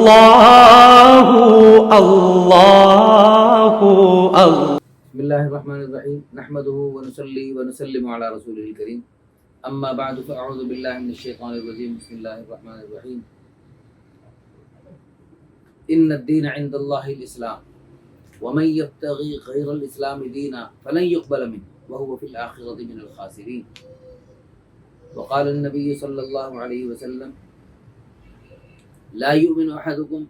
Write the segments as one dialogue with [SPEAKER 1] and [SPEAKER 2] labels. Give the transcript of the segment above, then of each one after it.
[SPEAKER 1] اللہ اللہ
[SPEAKER 2] بسم اللہ الرحمن الرحیم نحمده ونصلی ونسلم علی رسوله الکریم اما بعد فاعوذ باللہ من الشیطان الرجیم بسم اللہ الرحمن الرحیم ان الدین عند اللہ الاسلام ومن یبتغی غیر الاسلام دینا فلن يقبل منه وهو في الآخرة من الخاسرین وقال النبی صلی اللہ علیہ وسلم لا يؤمن احدكم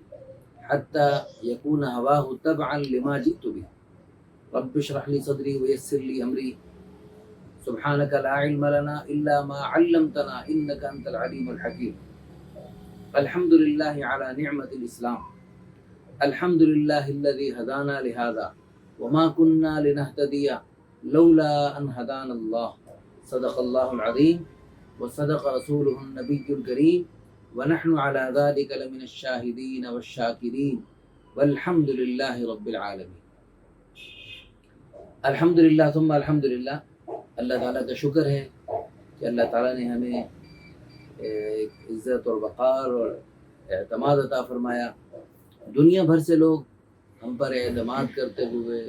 [SPEAKER 2] حتى يكون هواه تبعا لما جئت به رب اشرح لي صدري ويسر لي امري سبحانك لا علم لنا الا ما علمتنا انك انت العليم الحكيم الحمد لله على نعمة الاسلام الحمد لله الذي هدانا لهذا وما كنا لنهتدي لولا ان هدانا الله صدق الله العظيم وصدق رسوله النبي الكريم ونحن على ذلك لمن الشاهدين والشاكرين والحمد لله رب العالمين. الحمدللہ ثم الحمدللہ، اللہ تعالیٰ کا شکر ہے کہ اللہ تعالیٰ نے ہمیں ایک عزت اور وقار اور اعتماد عطا فرمایا. دنیا بھر سے لوگ ہم پر اعتماد کرتے ہوئے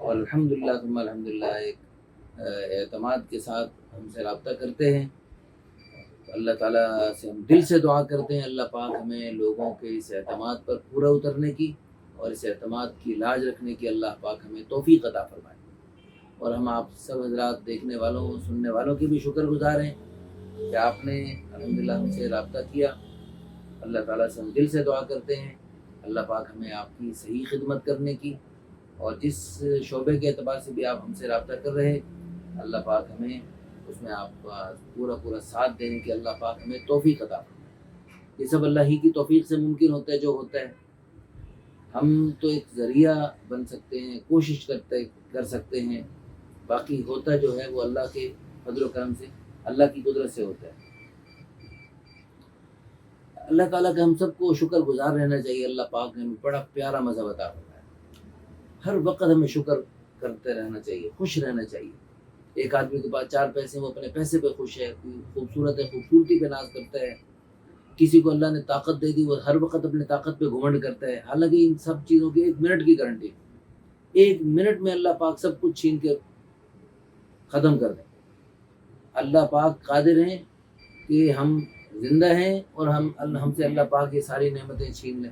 [SPEAKER 2] اور الحمدللہ ثم الحمدللہ ایک اعتماد کے ساتھ ہم سے رابطہ کرتے ہیں. اللہ تعالیٰ سے ہم دل سے دعا کرتے ہیں اللہ پاک ہمیں لوگوں کے اس اعتماد پر پورا اترنے کی اور اس اعتماد کی لاج رکھنے کی اللہ پاک ہمیں توفیق عطا فرمائے. اور ہم آپ سب حضرات دیکھنے والوں سننے والوں کے بھی شکر گزار ہیں کہ آپ نے الحمدللہ ہم سے رابطہ کیا. اللہ تعالیٰ سے ہم دل سے دعا کرتے ہیں اللہ پاک ہمیں آپ کی صحیح خدمت کرنے کی، اور جس شعبے کے اعتبار سے بھی آپ ہم سے رابطہ کر رہے ہیں اللہ پاک ہمیں اس میں آپ کا پورا ساتھ دینے کی اللہ پاک ہمیں توفیق عطا فرمائے. یہ سب اللہ ہی کی توفیق سے ممکن ہوتا ہے جو ہوتا ہے. ہم تو ایک ذریعہ بن سکتے ہیں، کوشش کر سکتے ہیں، باقی ہوتا جو ہے وہ اللہ کے فضل و کرم سے، اللہ کی قدرت سے ہوتا ہے. اللہ تعالیٰ کا ہم سب کو شکر گزار رہنا چاہیے. اللہ پاک نے ہمیں بڑا پیارا مذہب عطا فرمایا. ہر وقت ہمیں شکر کرتے رہنا چاہیے، خوش رہنا چاہیے. ایک آدمی کے پاس 4 پیسے، وہ اپنے پیسے پہ خوش ہے، خوبصورت ہے، خوبصورتی پہ ناز کرتا ہے. کسی کو اللہ نے طاقت دے دی، وہ ہر وقت اپنے طاقت پہ گھمنڈ کرتا ہے. حالانکہ ان سب چیزوں کی 1 منٹ کی گارنٹی، 1 منٹ میں اللہ پاک سب کچھ چھین کے ختم کر دیں. اللہ پاک قادر ہیں کہ ہم زندہ ہیں اور ہم سے اللہ پاک یہ ساری نعمتیں چھین لیں.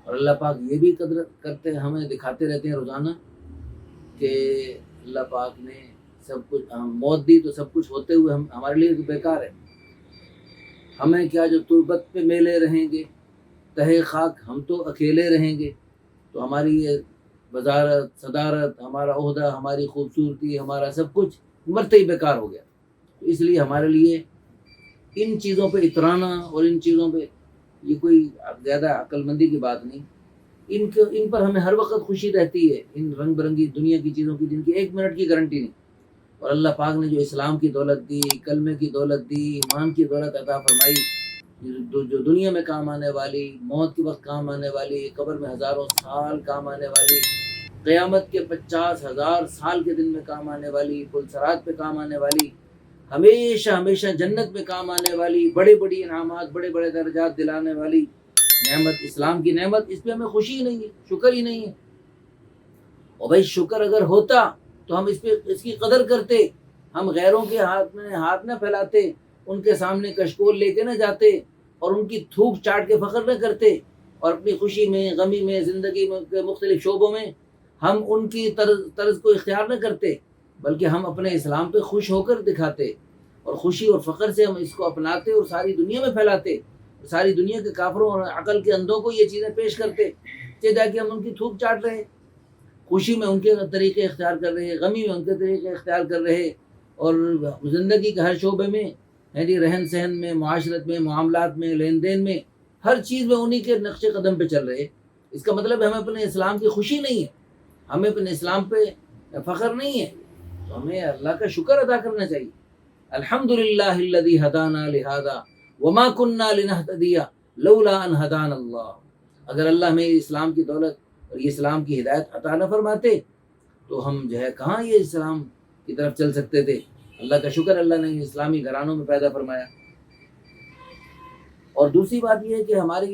[SPEAKER 2] اور اللہ پاک یہ بھی قدر کرتے ہیں، ہمیں دکھاتے رہتے ہیں روزانہ کہ اللہ پاک نے سب کچھ موت دی تو سب کچھ ہوتے ہوئے ہمارے لیے تو بیکار ہے. ہمیں کیا جو تربت پہ میلے رہیں گے، تہے خاک ہم تو اکیلے رہیں گے. تو ہماری یہ وزارت، صدارت، ہمارا عہدہ، ہماری خوبصورتی، ہمارا سب کچھ مرتے ہی بیکار ہو گیا. تو اس لیے ہمارے لیے ان چیزوں پہ اترانا اور ان چیزوں پہ یہ کوئی زیادہ عقل مندی کی بات نہیں. ان پر ہمیں ہر وقت خوشی رہتی ہے، ان رنگ برنگی دنیا کی چیزوں کی جن کی 1 منٹ کی گارنٹی نہیں. اور اللہ پاک نے جو اسلام کی دولت دی، کلمے کی دولت دی، ایمان کی دولت عطا فرمائی، جو دنیا میں کام آنے والی، موت کے وقت کام آنے والی، قبر میں ہزاروں سال کام آنے والی، قیامت کے 50,000 سال کے دن میں کام آنے والی، پلسرات پہ کام آنے والی، ہمیشہ جنت میں کام آنے والی، بڑے انعامات، بڑے درجات دلانے والی نعمت، اسلام کی نعمت، اس پہ ہمیں خوشی نہیں ہے، شکر ہی نہیں ہے. اور بھائی شکر اگر ہوتا تو ہم اس کی قدر کرتے، ہم غیروں کے ہاتھ نہ پھیلاتے، ان کے سامنے کشکول لے کے نہ جاتے اور ان کی تھوک چاٹ کے فخر نہ کرتے، اور اپنی خوشی میں، غمی میں، زندگی کے مختلف شعبوں میں ہم ان کی طرز کو اختیار نہ کرتے، بلکہ ہم اپنے اسلام پہ خوش ہو کر دکھاتے اور خوشی اور فخر سے ہم اس کو اپناتے اور ساری دنیا میں پھیلاتے. ساری دنیا کے کافروں اور عقل کے اندھوں کو یہ چیزیں پیش کرتے کہ جا کے ہم ان کی تھوک چاٹ رہے، خوشی میں ان کے طریقے اختیار کر رہے، غمی میں ان کے طریقے اختیار کر رہے، اور زندگی کے ہر شعبے میں، رہن سہن میں، معاشرت میں، معاملات میں، لین دین میں، ہر چیز میں انہی کے نقش قدم پہ چل رہے. اس کا مطلب ہمیں اپنے اسلام کی خوشی نہیں ہے، ہمیں اپنے اسلام پہ فخر نہیں ہے. تو ہمیں اللہ کا شکر ادا کرنا چاہیے. الحمدللہ الذی ہدانا لہذا وما کننا لنہتدی لولا ان ہدانا اللہ. اگر اللہ ہمیں اسلام کی دولت اور یہ اسلام کی ہدایت عطا نہ فرماتے تو ہم جو ہے کہاں یہ اسلام کی طرف چل سکتے تھے. اللہ کا شکر اللہ نے اسلامی گھرانوں میں پیدا فرمایا. اور دوسری بات یہ ہے کہ ہمارے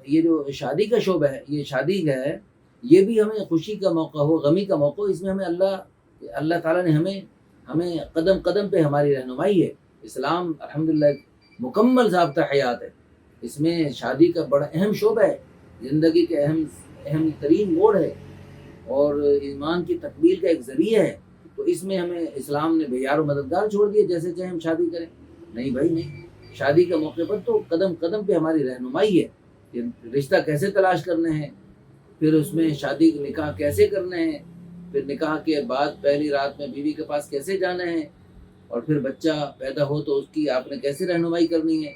[SPEAKER 2] یہ جو شادی کا شعبہ ہے، یہ شادی کا ہے، یہ بھی ہمیں خوشی کا موقع ہو، غمی کا موقع ہو، اس میں ہمیں اللہ تعالیٰ نے ہمیں قدم قدم پہ ہماری رہنمائی ہے۔ اسلام الحمدللہ ایک مکمل ضابطہ حیات ہے، اس میں شادی کا بڑا اہم شعبہ ہے، زندگی کے اہم ترین موڑ ہے اور ایمان کی تکمیل کا ایک ذریعہ ہے۔ تو اس میں ہمیں اسلام نے بے یار و مددگار چھوڑ دیے، جیسے چاہے ہم شادی کریں۔ نہیں بھائی نہیں، شادی کے موقع پر تو قدم قدم پہ ہماری رہنمائی ہے کہ رشتہ کیسے تلاش کرنے ہیں، پھر اس میں شادی نکاح کیسے کرنے ہیں، پھر نکاح کے بعد پہلی رات میں بیوی کے پاس کیسے جانا ہے، اور پھر بچہ پیدا ہو تو اس کی آپ نے کیسے رہنمائی کرنی ہے۔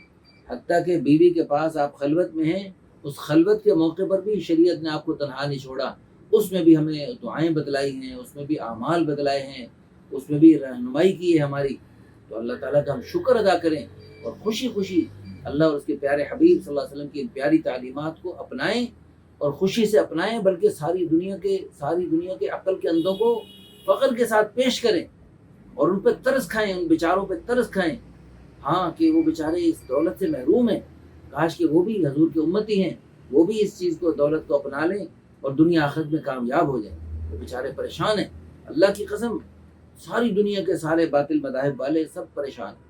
[SPEAKER 2] حتیٰ کہ بیوی کے پاس آپ خلوت میں ہیں، اس خلوت کے موقع پر بھی شریعت نے آپ کو تنہا نہیں چھوڑا، اس میں بھی ہمیں دعائیں بتلائی ہیں، اس میں بھی اعمال بتلائے ہیں، اس میں بھی رہنمائی کی ہے ہماری۔ تو اللہ تعالیٰ کا ہم شکر ادا کریں اور خوشی خوشی اللہ اور اس کے پیارے حبیب صلی اللہ علیہ وسلم کی ان پیاری تعلیمات کو اپنائیں، اور خوشی سے اپنائیں، بلکہ ساری دنیا کے عقل کے اندھوں کو فخر کے ساتھ پیش کریں اور ان پہ ترس کھائیں، ان بیچاروں پہ ترس کھائیں۔ ہاں کہ وہ بیچارے اس دولت سے محروم ہیں، کاش کہ وہ بھی حضور کے امتی ہیں، وہ بھی اس چیز کو، دولت کو اپنا لیں اور دنیا آخرت میں کامیاب ہو جائیں۔ وہ بیچارے پریشان ہیں، اللہ کی قسم ساری دنیا کے سارے باطل مذاہب والے سب پریشان ہیں۔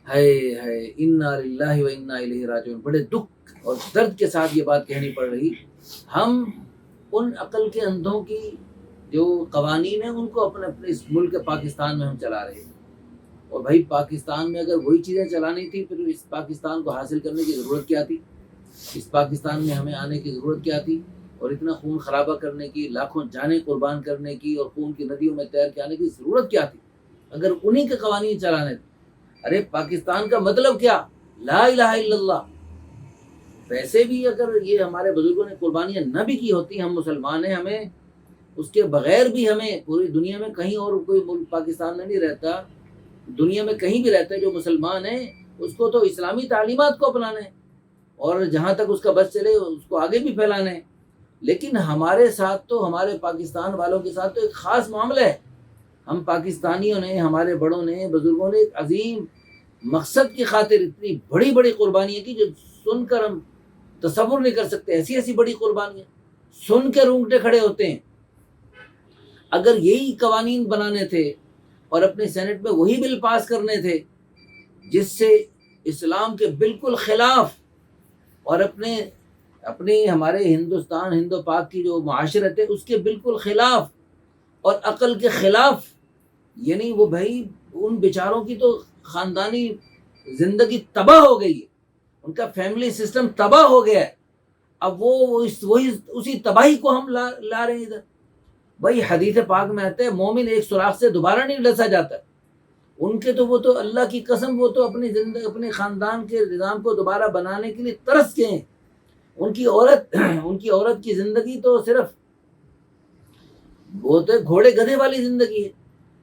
[SPEAKER 2] ہے انا للہ و انا الیہ راجعون، بڑے دکھ اور درد کے ساتھ یہ بات کہنی پڑ رہی۔ ہم ان عقل کے اندھوں کی جو قوانین ہیں ان کو اپنے اس ملک پاکستان میں ہم چلا رہے ہیں، اور بھائی پاکستان میں اگر وہی چیزیں چلانی تھی پھر اس پاکستان کو حاصل کرنے کی ضرورت کیا تھی؟ اس پاکستان میں ہمیں آنے کی ضرورت کیا تھی؟ اور اتنا خون خرابہ کرنے کی، لاکھوں جانیں قربان کرنے کی اور خون کی ندیوں میں تیر کے آنے کی ضرورت کیا تھی اگر انہی کے قوانین چلانے تھے؟ ارے پاکستان کا مطلب کیا؟ لا الہ الا اللہ۔ ویسے بھی اگر یہ ہمارے بزرگوں نے قربانیاں نہ بھی کی ہوتی، ہم مسلمان ہیں، ہمیں اس کے بغیر بھی ہمیں پوری دنیا میں کہیں اور کوئی ملک پاکستان میں نہیں رہتا، دنیا میں کہیں بھی رہتا ہے جو مسلمان ہے، اس کو تو اسلامی تعلیمات کو اپنانا ہے اور جہاں تک اس کا بس چلے اس کو آگے بھی پھیلانا ہے۔ لیکن ہمارے ساتھ تو، ہمارے پاکستان والوں کے ساتھ تو ایک خاص معاملہ ہے۔ ہم پاکستانیوں نے، ہمارے بڑوں نے، بزرگوں نے ایک عظیم مقصد کی خاطر اتنی بڑی بڑی قربانیاں کی جو سن کر ہم تصور نہیں کر سکتے۔ ایسی بڑی قربانیاں سن کے رونگٹے کھڑے ہوتے ہیں۔ اگر یہی قوانین بنانے تھے اور اپنے سینٹ میں وہی بل پاس کرنے تھے جس سے اسلام کے بالکل خلاف اور اپنے ہمارے ہندوستان، ہند و پاک کی جو معاشرت ہے اس کے بالکل خلاف اور عقل کے خلاف، یعنی وہ بھائی ان بیچاروں کی تو خاندانی زندگی تباہ ہو گئی ہے، ان کا فیملی سسٹم تباہ ہو گیا ہے، اب وہی اسی تباہی کو ہم لا رہے ہیں ادھر۔ بھائی حدیث پاک میں آتا ہے مومن ایک سوراخ سے دوبارہ نہیں ڈسا جاتا۔ ان کے تو وہ تو اللہ کی قسم وہ تو اپنی زندگی، اپنے خاندان کے نظام کو دوبارہ بنانے کے لیے ترس کے ہیں۔ ان کی عورت کی زندگی تو صرف وہ تو گھوڑے گدھے والی زندگی ہے۔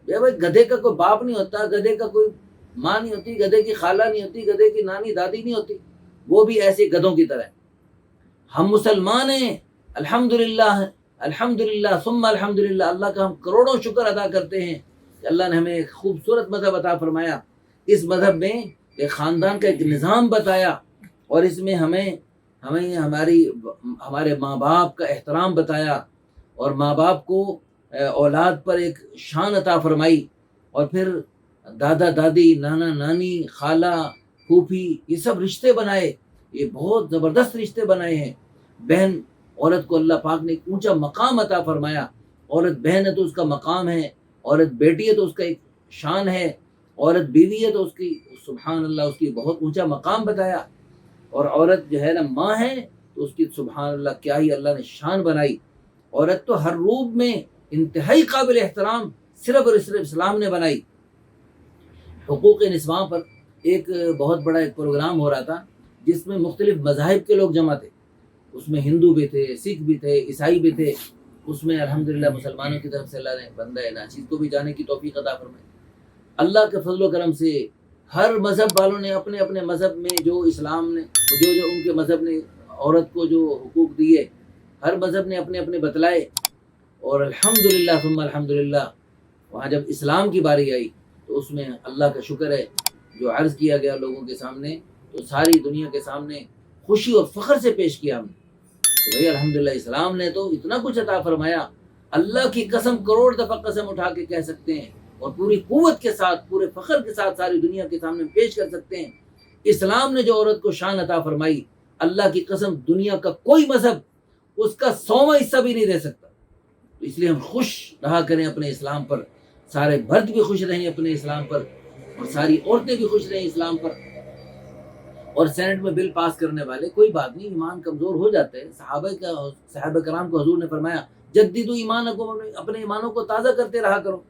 [SPEAKER 2] بھائی گدھے کا کوئی باپ نہیں ہوتا، گدھے کا کوئی ماں نہیں ہوتی، گدھے کی خالہ نہیں ہوتی، گدھے کی نانی دادی نہیں ہوتی، وہ بھی ایسے گدھوں کی طرح۔ ہم مسلمان ہیں، الحمدللہ الحمدللہ ثم الحمدللہ، اللہ کا ہم کروڑوں شکر ادا کرتے ہیں کہ اللہ نے ہمیں ایک خوبصورت مذہب عطا فرمایا۔ اس مذہب میں ایک خاندان کا ایک نظام بتایا اور اس میں ہمیں ہمارے ماں باپ کا احترام بتایا اور ماں باپ کو اولاد پر ایک شان عطا فرمائی، اور پھر دادا دادی، نانا نانی، خالہ پھوپھی، یہ سب رشتے بنائے، یہ بہت زبردست رشتے بنائے ہیں۔ بہن، عورت کو اللہ پاک نے ایک اونچا مقام عطا فرمایا۔ عورت بہن ہے تو اس کا مقام ہے، عورت بیٹی ہے تو اس کا ایک شان ہے، عورت بیوی ہے تو اس کی سبحان اللہ اس کی بہت اونچا مقام بتایا، اور عورت جو ہے نا ماں ہے تو اس کی سبحان اللہ کیا ہی اللہ نے شان بنائی۔ عورت تو ہر روپ میں انتہائی قابل احترام صرف اور صرف اسلام نے بنائی۔ حقوق نسواں پر ایک بہت بڑا ایک پروگرام ہو رہا تھا جس میں مختلف مذاہب کے لوگ جمع تھے، اس میں ہندو بھی تھے، سکھ بھی تھے، عیسائی بھی تھے، اس میں الحمدللہ مسلمانوں کی طرف سے اللہ نے بندہ ناچیز کو بھی جانے کی توفیق عطا فرمائی۔ اللہ کے فضل و کرم سے ہر مذہب والوں نے اپنے اپنے مذہب میں جو اسلام نے جو ان کے مذہب نے عورت کو جو حقوق دیے، ہر مذہب نے اپنے اپنے بتلائے، اور الحمدللہ ثم الحمدللہ وہاں جب اسلام کی باری آئی تو اس میں اللہ کا شکر ہے جو عرض کیا گیا لوگوں کے سامنے تو ساری دنیا کے سامنے خوشی اور فخر سے پیش کیا ہم نے کہ بھائی الحمدللہ اسلام نے تو اتنا کچھ عطا فرمایا، اللہ کی قسم کروڑ دفعہ قسم اٹھا کے کہہ سکتے ہیں اور پوری قوت کے ساتھ پورے فخر کے ساتھ ساری دنیا کے سامنے پیش کر سکتے ہیں، اسلام نے جو عورت کو شان عطا فرمائی، اللہ کی قسم دنیا کا کوئی مذہب اس کا 100واں حصہ بھی نہیں دے سکتا۔ تو اس لیے ہم خوش رہا کریں اپنے اسلام پر، سارے مرد بھی خوش رہیں اپنے اسلام پر اور ساری عورتیں بھی خوش رہیں اسلام پر۔ اور سینٹ میں بل پاس کرنے والے کوئی بات نہیں، ایمان کمزور ہو جاتے ہیں، صحابہ کرام کو حضور نے فرمایا جددوا ایمانکم، اپنے ایمانوں کو تازہ کرتے رہا کرو۔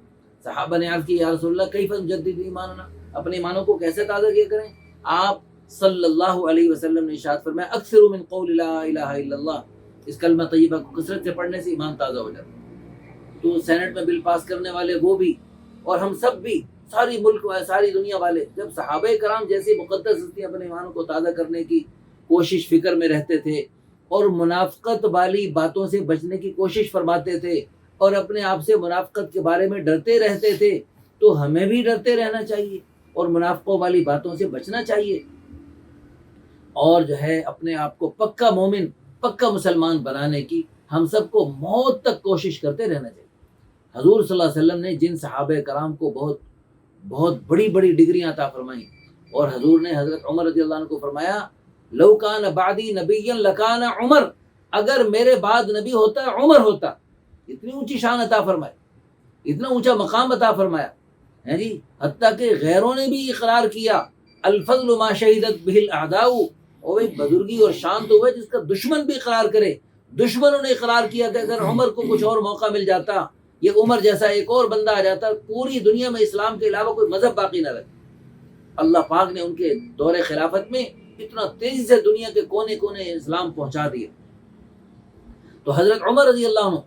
[SPEAKER 2] صحابہ نے عرض کی یا رسول اللہ کیف نجدد ایماننا، اپنے ایمانوں کو کیسے تازہ کیا کریں؟ آپ صلی اللہ علیہ وسلم نے ارشاد فرمایا اکثروا من قول لا الہ الا اللہ، اس کلمہ طیبہ کو کثرت سے پڑھنے سے ایمان تازہ ہو جاتا ہے۔ تو سینٹ میں بل پاس کرنے والے وہ بھی اور ہم سب بھی، ساری ملک والے، ساری دنیا والے، جب صحابہ کرام جیسی مقدس ہستیاں اپنے ایمانوں کو تازہ کرنے کی کوشش فکر میں رہتے تھے اور منافقت والی باتوں سے بچنے کی کوشش فرماتے تھے اور اپنے آپ سے منافقت کے بارے میں ڈرتے رہتے تھے، تو ہمیں بھی ڈرتے رہنا چاہیے اور منافقوں والی باتوں سے بچنا چاہیے اور جو ہے اپنے آپ کو پکا مومن، پکا مسلمان بنانے کی ہم سب کو موت تک کوشش کرتے رہنا چاہیے۔ حضور صلی اللہ علیہ وسلم نے جن صحابہ کرام کو بہت بڑی بڑی ڈگریاں عطا فرمائیں، اور حضور نے حضرت عمر رضی اللہ عنہ کو فرمایا لو کان بعدی نبیا لکان عمر، اگر میرے بعد نبی ہوتا عمر ہوتا۔ اتنی اونچی شان عطا فرمائے، اتنا اونچا مقام عطا فرمایا ہے جی، حتیٰ کہ غیروں نے بھی اقرار کیا الفضل ما شہدت بہ الاعداء، اور بزرگی اور شان تو وہ ہے جس کا دشمن بھی اقرار کرے۔ دشمنوں نے اقرار کیا کہ اگر عمر کو کچھ اور موقع مل جاتا، یہ عمر جیسا ایک اور بندہ آ جاتا، پوری دنیا میں اسلام کے علاوہ کوئی مذہب باقی نہ رہتا۔ اللہ پاک نے ان کے دور خلافت میں اتنا تیزی سے دنیا کے کونے کونے اسلام پہنچا دیا۔ تو حضرت عمر رضی اللہ عنہ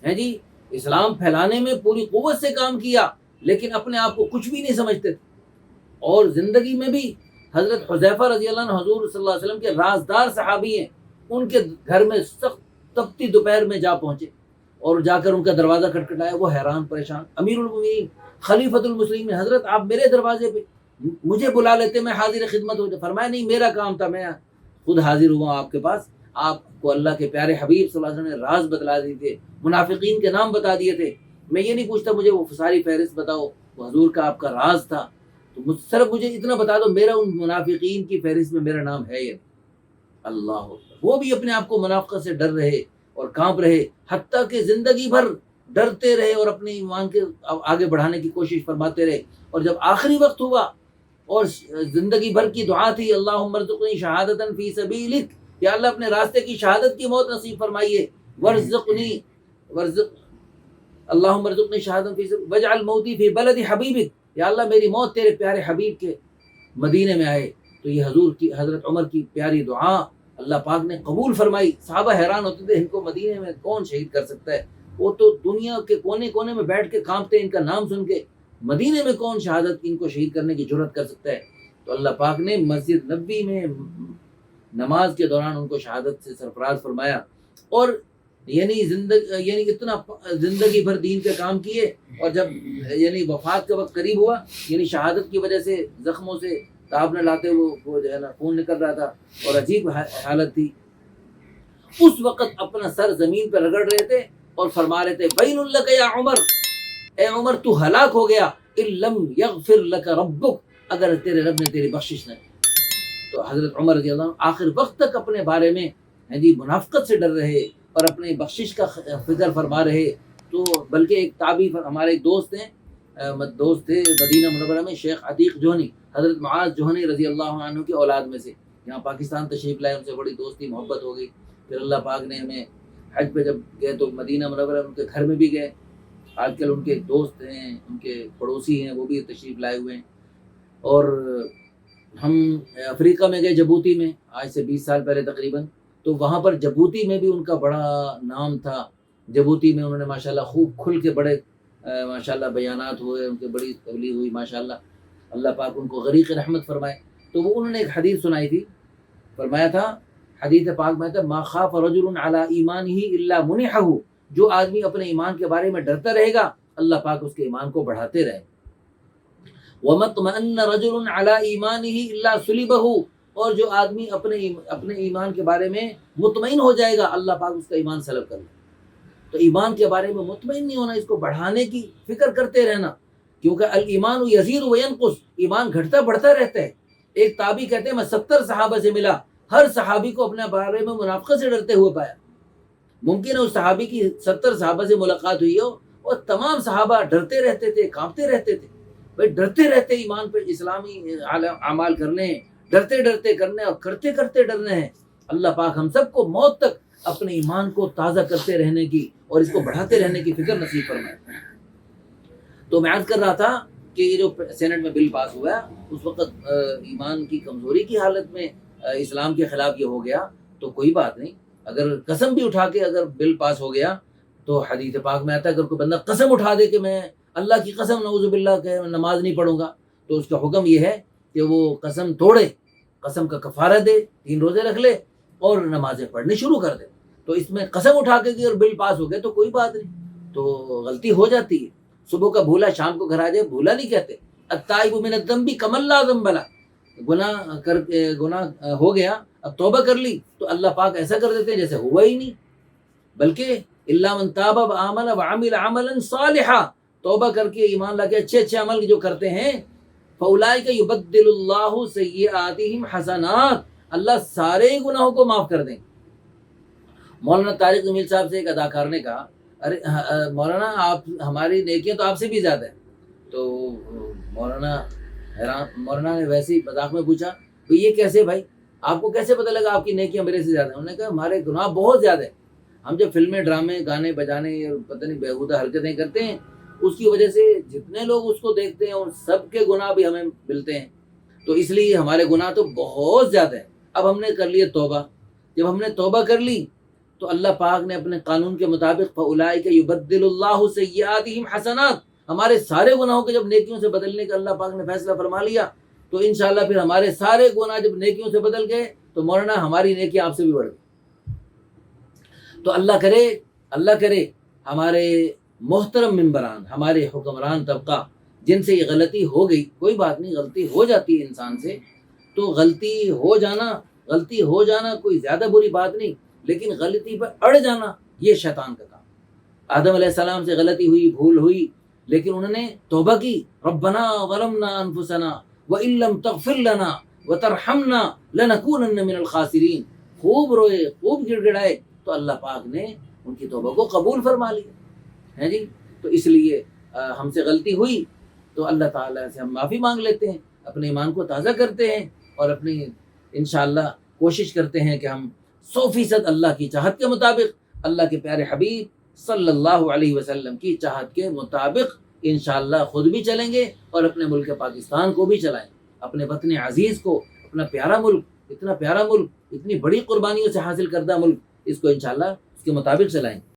[SPEAKER 2] ہیں جی، اسلام پھیلانے میں پوری قوت سے کام کیا، لیکن اپنے آپ کو کچھ بھی نہیں سمجھتے تھے۔ اور زندگی میں بھی حضرت حذیفہ رضی اللہ عنہ حضور صلی اللہ علیہ وسلم کے رازدار صحابی ہیں، ان کے گھر میں سخت تپتی دوپہر میں جا پہنچے اور جا کر ان کا دروازہ کھٹکھٹایا، وہ حیران پریشان، امیر المومنین خلیفۃ المسلمین، حضرت آپ میرے دروازے پہ مجھے بلا لیتے، میں حاضر خدمت ہو جاتا۔ فرمایا نہیں، میرا کام تھا، میں خود حاضر ہوا آپ کے پاس، آپ کو اللہ کے پیارے حبیب صلی اللہ علیہ وسلم نے راز بتلا دیے تھے، منافقین کے نام بتا دیے تھے، میں یہ نہیں پوچھتا مجھے وہ ساری فہرست بتاؤ، وہ حضور کا آپ کا راز تھا، تو صرف مجھے اتنا بتا دو میرا ان منافقین کی فہرست میں میرا نام ہے یا نہیں۔ اللہ اکبر، وہ بھی اپنے آپ کو منافقت سے ڈر رہے اور کانپ رہے، حتیٰ کہ زندگی بھر ڈرتے رہے اور اپنے ایمان کے آگے بڑھانے کی کوشش فرماتے رہے، اور جب آخری وقت ہوا اور زندگی بھر کی دعا تھی اللہم ارزقنی شہادتا فی سبیلک، یا اللہ اپنے راستے کی شہادت کی موت نصیب فرمائیے، اللہم ارزقنی شہادتا فی سبیلک واجعل موتی فی بلد حبیبک، یا اللہ میری موت تیرے پیارے حبیب کے مدینے میں آئے۔ تو یہ حضور کی، حضرت عمر کی پیاری دعا اللہ پاک نے قبول فرمائی۔ صحابہ حیران ہوتے تھے ان کو مدینے میں کون شہید کر سکتا ہے، وہ تو دنیا کے کونے کونے میں بیٹھ کے کانپتے ان کا نام سن کے، مدینے میں کون شہادت ان کو شہید کرنے کی جرات کر سکتا ہے۔ تو اللہ پاک نے مسجد نبوی میں نماز کے دوران ان کو شہادت سے سرفراز فرمایا، اور یعنی اتنا زندگی بھر دین کے کام کیے، اور جب یعنی وفات کا وقت قریب ہوا، یعنی شہادت کی وجہ سے زخموں سے تاب نہ لاتے وہ جو ہے نا خون نکل رہا تھا اور عجیب حالت تھی، اس وقت اپنا سر زمین پہ رگڑ رہے تھے اور فرما رہے تھے ویل لک یا عمر، اے عمر تو ہلاک ہو گیا، ان لم یغفر لک ربک، اگر تیرے رب نے تیری بخشش نہ کی۔ تو حضرت عمر رضی اللہ عنہ آخر وقت تک اپنے بارے میں جی منافقت سے ڈر رہے اور اپنی بخشش کا فکر فرما رہے۔ تو بلکہ ایک تابعی ہمارے ایک دوست تھے مدینہ منورہ میں، شیخ عتیق جوہنی، حضرت معاذ جوہنی رضی اللہ عنہ کی اولاد میں سے، یہاں پاکستان تشریف لائے، ان سے بڑی دوستی محبت ہو گئی۔ پھر اللہ پاک نے ہمیں حج پہ جب گئے تو مدینہ منورہ ان کے گھر میں بھی گئے، آج کل ان کے ایک دوست ہیں، ان کے پڑوسی ہیں، وہ بھی تشریف لائے ہوئے ہیں۔ اور ہم افریقہ میں گئے، جبوتی میں، آج سے 20 سال پہلے تقریباً، تو وہاں پر جبوتی میں بھی ان کا بڑا نام تھا۔ جبوتی میں انہوں نے ماشاءاللہ خوب کھل کے بڑے ماشاءاللہ بیانات ہوئے، ان کے بڑی تبلیغ ہوئی ماشاءاللہ، اللہ پاک ان کو غریق رحمت فرمائے۔ تو وہ انہوں نے ایک حدیث سنائی تھی، فرمایا تھا حدیث پاک میں تھا ما خاف رجل علی ایمانہ الا منحہ، جو آدمی اپنے ایمان کے بارے میں ڈرتا رہے گا اللہ پاک اس کے ایمان کو بڑھاتے رہے۔ ومطمئن رجل علی ایمانہ الا سلبہ، اور جو آدمی اپنے ایمان کے بارے میں مطمئن ہو جائے گا اللہ پاک اس کا ایمان سلب کر لے. تو ایمان کے بارے میں مطمئن نہیں ہونا، اس کو بڑھانے کی فکر کرتے رہنا، کیونکہ الایمان یزید و ینقص، ایمان گھٹتا بڑھتا رہتا ہے. ایک تابعی کہتے ہیں میں 70 صحابہ سے ملا، ہر صحابی کو اپنے بارے میں منافقت سے ڈرتے ہوئے پایا. ممکن ہے اس صحابی کی 70 صحابہ سے ملاقات ہوئی ہو اور تمام صحابہ ڈرتے رہتے تھے، کانپتے رہتے تھے. بھائی ڈرتے رہتے ایمان پہ اسلامی اعمال کرنے ہیں، ڈرتے ڈرتے کرنے اور کرتے کرتے ڈرنے ہیں. اللہ پاک ہم سب کو موت تک اپنے ایمان کو تازہ کرتے رہنے کی اور اس کو بڑھاتے رہنے کی فکر نصیب فرمائے. تو میں عرض کر رہا تھا کہ یہ جو سینٹ میں بل پاس ہوا اس وقت ایمان کی کمزوری کی حالت میں اسلام کے خلاف یہ ہو گیا تو کوئی بات نہیں. اگر قسم بھی اٹھا کے اگر بل پاس ہو گیا تو حدیث پاک میں آتا ہے اگر کوئی بندہ قسم اٹھا دے کہ میں اللہ کی قسم نعوذ باللہ کہ نماز نہیں پڑھوں گا، تو اس کا حکم یہ ہے کہ وہ قسم توڑے، قسم کا کفارہ دے، 3 روزے رکھ لے اور نمازیں پڑھنی شروع کر دے. تو اس میں قسم اٹھا کے اگر بل پاس ہو گئے تو کوئی بات نہیں، تو غلطی ہو جاتی ہے. صبح کا بھولا شام کو گھر آ جائے بھولا نہیں کہتے. التائب من الذنب کمن لا ذنب له، گناہ ہو گیا اب توبہ کر لی تو اللہ پاک ایسا کر دیتے ہیں جیسے ہوا ہی نہیں. بلکہ الا من تاب وآمن وعمل عملا صالحا، توبہ کر کے ایمان لا کے اچھے عمل جو کرتے ہیں فاولئک یبدل اللہ سیئاتہم حسنات، اللہ سارے گناہوں کو معاف کر دیں. مولانا طارق جمیل صاحب سے ایک اداکار نے کہا ارے مولانا آپ ہماری نیکیاں تو آپ سے بھی زیادہ ہیں. تو مولانا نے ویسے ہی مذاق میں پوچھا یہ کیسے بھائی، آپ کو کیسے پتہ لگا آپ کی نیکیاں میرے سے زیادہ ہیں؟ انہوں نے کہا ہمارے گناہ بہت زیادہ ہیں. ہم جب فلمیں ڈرامے گانے بجانے پتہ نہیں بیہودہ حرکتیں کرتے ہیں اس کی وجہ سے جتنے لوگ اس کو دیکھتے ہیں ان سب کے گناہ بھی ہمیں ملتے ہیں. تو اس لیے ہمارے گناہ تو بہت زیادہ ہیں. اب ہم نے کر لیے توبہ، جب ہم نے توبہ کر لی تو اللہ پاک نے اپنے قانون کے مطابق فاولئک یبدل اللہ سیئاتہم حسنات، ہمارے سارے گناہوں کو جب نیکیوں سے بدلنے کا اللہ پاک نے فیصلہ فرما لیا تو انشاءاللہ پھر ہمارے سارے گناہ جب نیکیوں سے بدل گئے تو مولانا ہماری نیکیاں آپ سے بھی بڑھ گئی. تو اللہ کرے ہمارے محترم ممبران، ہمارے حکمران طبقہ جن سے یہ غلطی ہو گئی، کوئی بات نہیں غلطی ہو جاتی ہے انسان سے، تو غلطی ہو جانا کوئی زیادہ بری بات نہیں، لیکن غلطی پر اڑ جانا یہ شیطان کا کام. آدم علیہ السلام سے غلطی ہوئی، بھول ہوئی، لیکن انہوں نے توبہ کی. ربنا ظلمنا انفسنا وان لم تغفر لنا وترحمنا لنکونن من الخاسرین، خوب روئے، خوب گڑ گڑائے تو اللہ پاک نے ان کی توبہ کو قبول فرما لیا ہے جی. تو اس لیے ہم سے غلطی ہوئی تو اللہ تعالیٰ سے ہم معافی مانگ لیتے ہیں، اپنے ایمان کو تازہ کرتے ہیں اور اپنی انشاءاللہ کوشش کرتے ہیں کہ ہم 100% اللہ کی چاہت کے مطابق، اللہ کے پیارے حبیب صلی اللہ علیہ وسلم کی چاہت کے مطابق انشاءاللہ خود بھی چلیں گے اور اپنے ملک پاکستان کو بھی چلائیں. اپنے وطن عزیز کو، اپنا پیارا ملک، اتنا پیارا ملک، اتنی بڑی قربانیوں سے حاصل کردہ ملک، اس کو انشاءاللہ اس کے مطابق چلائیں.